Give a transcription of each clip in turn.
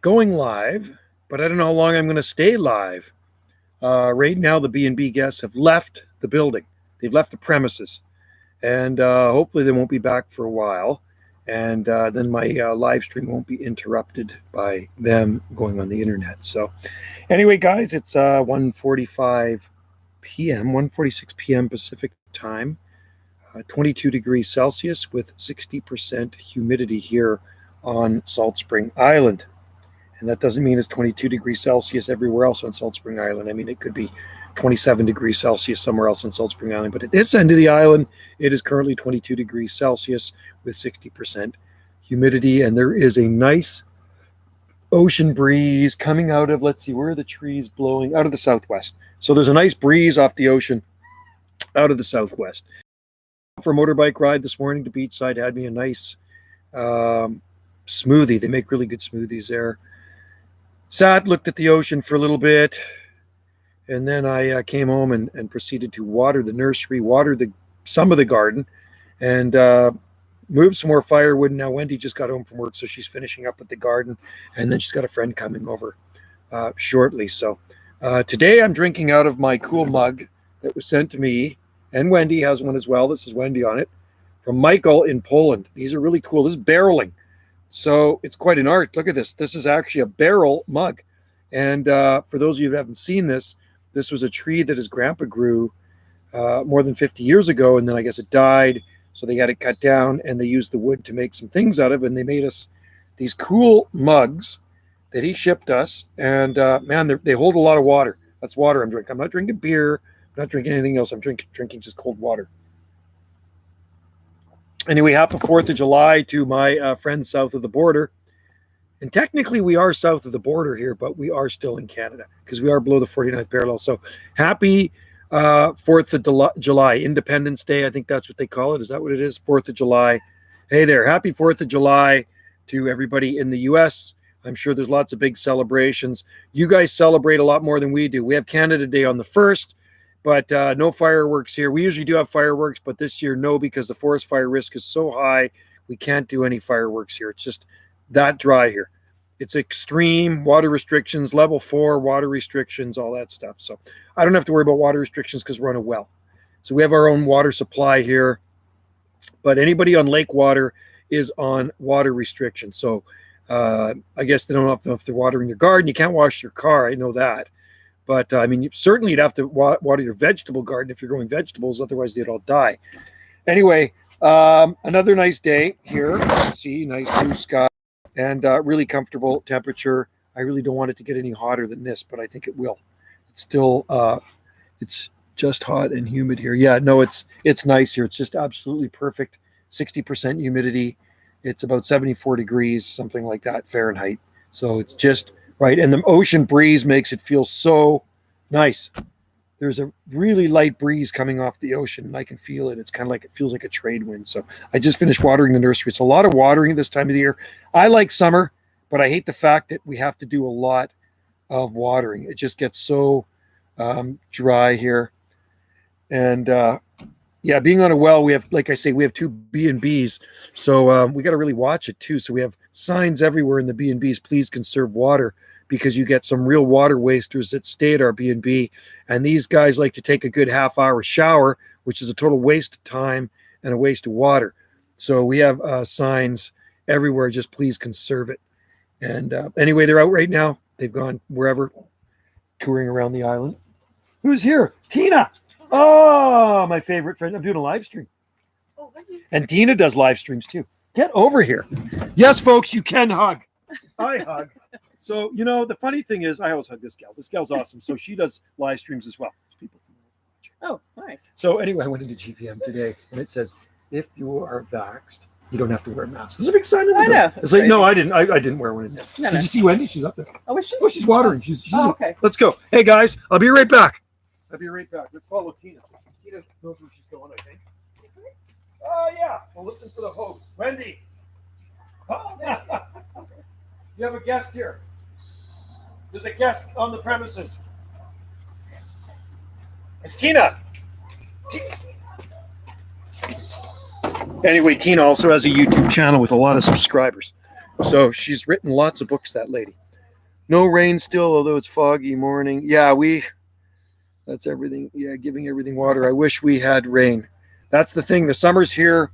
going live, but I don't know how long I'm going to stay live. Right now, the B&B guests have left the building. They've left the premises. And hopefully they won't be back for a while. And then my live stream won't be interrupted by them going on the internet. So anyway, guys, it's 1:45 p.m., 1:46 p.m. Pacific time, 22 degrees Celsius with 60% humidity here on Salt Spring Island. And that doesn't mean it's 22 degrees Celsius everywhere else on Salt Spring Island. I mean, it could be 27 degrees Celsius somewhere else on Salt Spring Island. But at this end of the island, it is currently 22 degrees Celsius with 60% humidity. And there is a nice ocean breeze coming out of, let's see, where are the trees blowing? Out of the southwest. So there's a nice breeze off the ocean out of the southwest. For a motorbike ride this morning to Beachside, had me a nice smoothie. They make really good smoothies there. Sat, looked at the ocean for a little bit, and then I came home and proceeded to water the nursery, water some of the garden, and move some more firewood. Now Wendy just got home from work, so she's finishing up with the garden, and then she's got a friend coming over shortly. So today I'm drinking out of my cool mug that was sent to me, and Wendy has one as well. This is Wendy on it, from Michael in Poland. These are really cool. This is barreling. So it's quite an art. Look at this. This is actually a barrel mug. And for those of you who haven't seen this, this was a tree that his grandpa grew more than 50 years ago. And then I guess it died. So they got it cut down and they used the wood to make some things out of it. And they made us these cool mugs that he shipped us. And man, they hold a lot of water. That's water I'm drinking. I'm not drinking beer. I'm not drinking anything else. I'm drinking just cold water. Anyway, happy 4th of July to my friends south of the border. And technically we are south of the border here, but we are still in Canada because we are below the 49th parallel. So happy 4th of July, Independence Day. I think that's what they call it. Is that what it is? 4th of July. Hey there. Happy 4th of July to everybody in the U.S. I'm sure there's lots of big celebrations. You guys celebrate a lot more than we do. We have Canada Day on the 1st. But no fireworks here. We usually do have fireworks, but this year, no, because the forest fire risk is so high, we can't do any fireworks here. It's just that dry here. It's extreme water restrictions, level 4 water restrictions, all that stuff. So I don't have to worry about water restrictions because we're on a well. So we have our own water supply here. But anybody on lake water is on water restrictions. So I guess they don't know if they're watering their garden. You can't wash your car. I know that. But, I mean, certainly you'd have to water your vegetable garden if you're growing vegetables. Otherwise, they'd all die. Anyway, another nice day here. You can see nice blue sky and really comfortable temperature. I really don't want it to get any hotter than this, but I think it will. It's still, it's just hot and humid here. Yeah, no, it's nice here. It's just absolutely perfect. 60% humidity. It's about 74 degrees, something like that, Fahrenheit. So it's just right. And the ocean breeze makes it feel so nice. There's a really light breeze coming off the ocean, and I can feel it. It's kind of like, it feels like a trade wind. So I just finished watering the nursery. It's a lot of watering this time of the year. I like summer, but I hate the fact that we have to do a lot of watering. It just gets so dry here. And yeah, being on a well, we have, like I say, we have 2 B&Bs. So we got to really watch it too. So we have signs everywhere in the B&Bs, please conserve water, because you get some real water wasters that stay at our B&B. And these guys like to take a good half-hour shower, which is a total waste of time and a waste of water. So we have signs everywhere, just please conserve it. And anyway, they're out right now. They've gone wherever, touring around the island. Who's here? Tina! Oh, my favorite friend. I'm doing a live stream. Oh, thank you. And Tina does live streams too. Get over here. Yes, folks, you can hug. I hug. So, you know, the funny thing is, I always hug this gal. This gal's awesome. So she does live streams as well. People can watch. Oh, hi. So anyway, I went into GVM today, and it says, if you are vaxxed, you don't have to wear a mask. There's a big sign in the door. I know. It's like, no, I didn't. I didn't wear one. No. Did you see Wendy? She's up there. Oh, is she? Oh, she's watering. She's okay. Let's go. Hey, guys, I'll be right back. Let's follow Tina. Tina knows where she's going, I think. Yeah. Well, listen for the host. Wendy. You have a guest here. There's a guest on the premises. It's Tina. Anyway, Tina also has a YouTube channel with a lot of subscribers. So she's written lots of books, that lady. No rain still, although it's foggy morning. Yeah, that's everything. Yeah, giving everything water. I wish we had rain. That's the thing. The summer's here.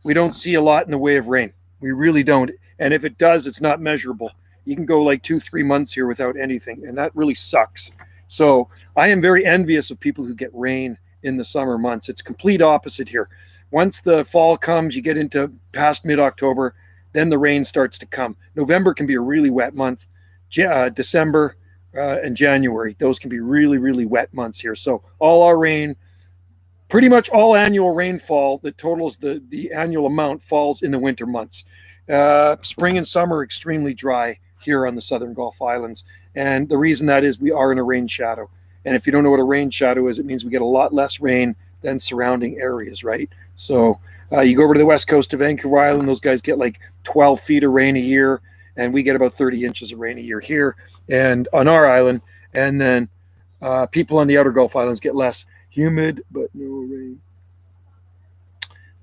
We don't see a lot in the way of rain. We really don't. And if it does, it's not measurable. You can go like 2-3 months here without anything, and that really sucks. So I am very envious of people who get rain in the summer months. It's complete opposite here. Once the fall comes, you get into past mid-October, then the rain starts to come. November can be a really wet month. December and January, those can be really, really wet months here. So all our rain, pretty much all annual rainfall that totals the annual amount falls in the winter months. Spring and summer extremely dry here on the Southern Gulf Islands. And the reason that is we are in a rain shadow. And if you don't know what a rain shadow is, it means we get a lot less rain than surrounding areas, right? So you go over to the west coast of Vancouver Island, those guys get like 12 feet of rain a year, and we get about 30 inches of rain a year here and on our island. And then people on the outer Gulf Islands get less. Humid, but no rain.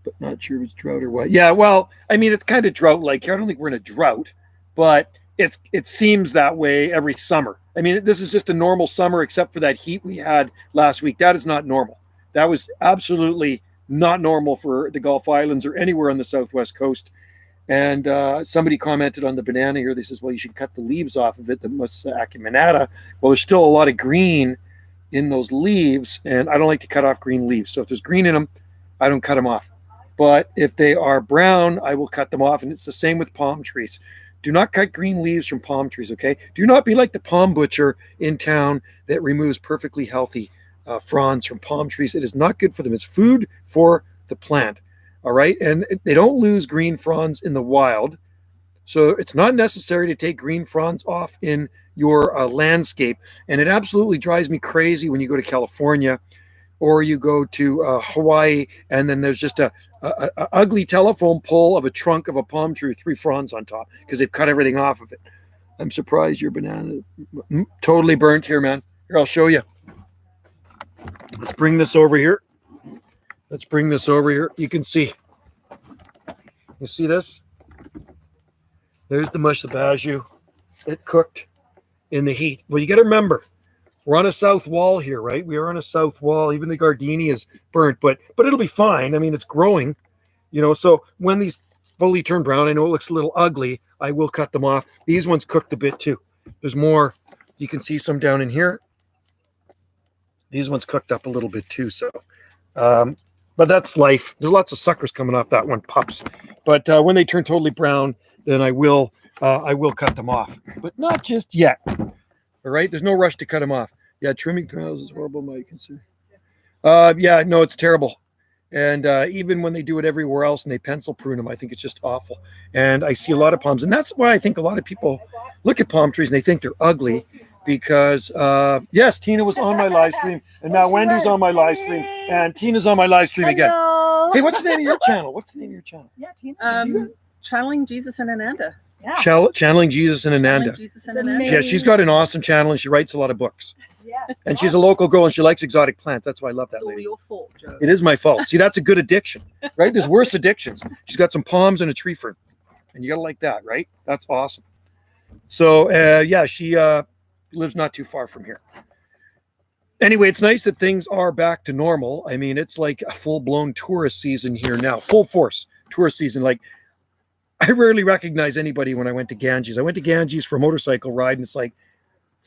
But not sure if it's drought or what. Yeah, well, I mean, it's kind of drought-like here. I don't think we're in a drought, but it seems that way every summer. I mean, this is just a normal summer except for that heat we had last week. That is not normal. That was absolutely not normal for the Gulf Islands or anywhere on the southwest coast. And somebody commented on the banana here. They says, well, you should cut the leaves off of it, the Musa acuminata. Well, there's still a lot of green in those leaves, and I don't like to cut off green leaves. So if there's green in them, I don't cut them off. But if they are brown, I will cut them off. And it's the same with palm trees. Do not cut green leaves from palm trees, okay? Do not be like the palm butcher in town that removes perfectly healthy fronds from palm trees. It is not good for them. It's food for the plant. All right. And they don't lose green fronds in the wild. So it's not necessary to take green fronds off in your landscape. And it absolutely drives me crazy when you go to California or you go to Hawaii, and then there's just a ugly telephone pole of a trunk of a palm tree with 3 fronds on top because they've cut everything off of it. I'm surprised your banana totally burnt here, man. Here, I'll show you. Let's bring this over here. You can see. You see this? There's the mush sabaju. It cooked in the heat. Well, you got to remember, we're on a south wall here, right? We are on a south wall. Even the gardenia is burnt, but it'll be fine. I mean, it's growing, So when these fully turn brown, I know it looks a little ugly. I will cut them off. These ones cooked a bit too. There's more. You can see some down in here. These ones cooked up a little bit too. So, but that's life. There's lots of suckers coming off that one, pups. But when they turn totally brown, then I will cut them off. But not just yet. All right, there's no rush to cut them off. Yeah, trimming panels is horrible, Mike. Yeah, no, it's terrible. And even when they do it everywhere else and they pencil prune them, I think it's just awful. And I see a lot of palms, and that's why I think a lot of people look at palm trees and they think they're ugly. Because yes, Tina was on my live stream, and now Wendy's on my live stream, and Tina's on my live stream again. Hey, what's the name of your channel? Yeah, Tina. Channeling Jesus and Ananda. Yeah. Channeling Jesus and Ananda. Yeah, she's got an awesome channel, and she writes a lot of books. Yes. And she's a local girl, and she likes exotic plants. That's why I love that lady. It's all your fault, Joe. It is my fault. See, that's a good addiction, right? There's worse addictions. She's got some palms and a tree fern, and you got to like that, right? That's awesome. So, yeah, she lives not too far from here. Anyway, it's nice that things are back to normal. I mean, it's like a full-blown tourist season here now, full force tourist season. Like, I rarely recognize anybody when I went to Ganges. I went to Ganges for a motorcycle ride, and it's like,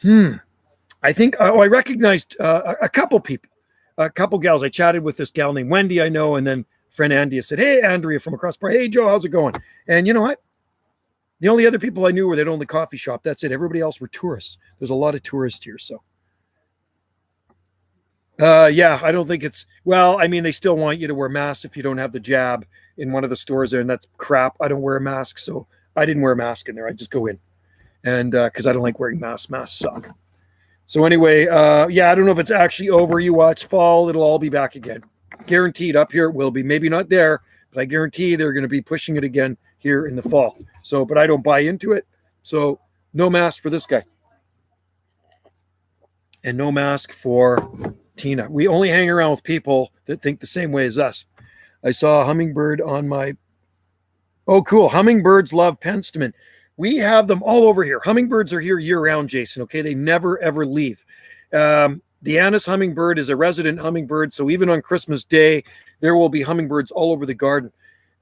I think I recognized a couple people, a couple gals. I chatted with this gal named Wendy, I know, and then friend Andy said, hey, Andrea from across the bar. Hey, Joe, how's it going? And you know what? The only other people I knew were that owned the coffee shop. That's it. Everybody else were tourists. There's a lot of tourists here, so. Yeah, I don't think it's, well, I mean, they still want you to wear masks if you don't have the jab in one of the stores there, and that's crap. I don't wear a mask, so I didn't wear a mask in there. I just go in, and because I don't like wearing masks. Masks suck. So anyway, yeah, I don't know if it's actually over. You watch fall, it'll all be back again. Guaranteed up here it will be. Maybe not there, but I guarantee they're going to be pushing it again here in the fall. So, but I don't buy into it. So no mask for this guy. And no mask for Tina. We only hang around with people that think the same way as us. I saw a hummingbird on my, oh, cool. Hummingbirds love penstemon. We have them all over here. Hummingbirds are here year round, Jason. Okay, they never ever leave. The Annis hummingbird is a resident hummingbird, so even on Christmas Day, there will be hummingbirds all over the garden.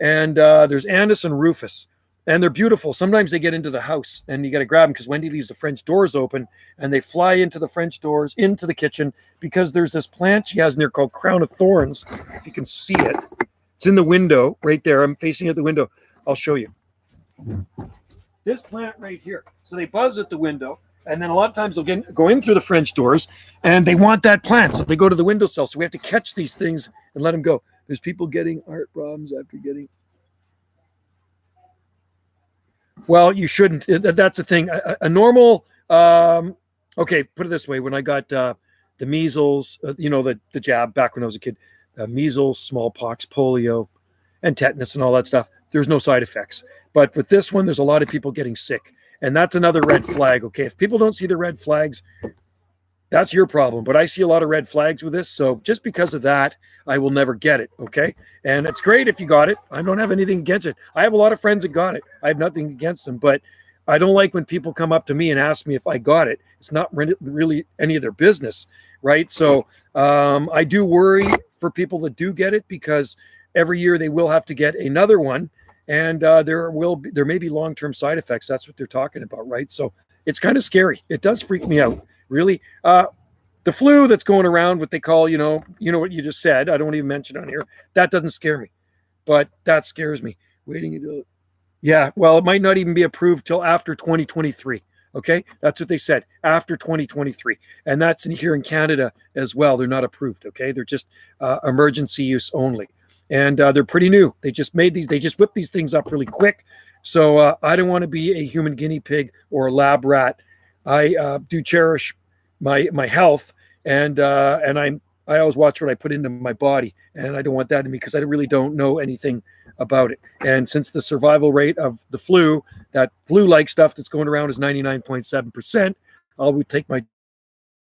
And there's Annis and Rufus, and they're beautiful. Sometimes they get into the house, and you got to grab them because Wendy leaves the French doors open, and they fly into the French doors, into the kitchen, because there's this plant she has in there called Crown of Thorns. If you can see it, it's in the window right there. I'm facing at the window. I'll show you. This plant right here. So they buzz at the window, and then a lot of times they'll go in through the French doors, and they want that plant. So they go to the windowsill. So we have to catch these things and let them go. There's people getting heart problems after getting. Well, you shouldn't. That's the thing. A normal. Okay, put it this way. When I got the measles, the jab back when I was a kid, measles, smallpox, polio, and tetanus and all that stuff, there's no side effects. But with this one, there's a lot of people getting sick. And that's another red flag. Okay, if people don't see the red flags, that's your problem. But I see a lot of red flags with this. So just because of that, I will never get it. Okay. And it's great if you got it. I don't have anything against it. I have a lot of friends that got it. I have nothing against them. But I don't like when people come up to me and ask me if I got it. It's not really any of their business. Right. So I do worry for people that do get it, because every year they will have to get another one. And there may be long-term side effects. That's what they're talking about, right? So it's kind of scary. It does freak me out, really. The flu that's going around, what they call, you know what you just said. I don't even mention on here. That doesn't scare me, but that scares me. Waiting until, yeah. Well, it might not even be approved till after 2023. Okay, that's what they said, after 2023, and that's here in Canada as well. They're not approved. Okay, they're just emergency use only. And they're pretty new. They just whip these things up really quick. So I don't want to be a human guinea pig or a lab rat. I do cherish my health, and I always watch what I put into my body, and I don't want that in me because I really don't know anything about it. And since the survival rate of the flu, that flu-like stuff that's going around is 99.7%, I would take my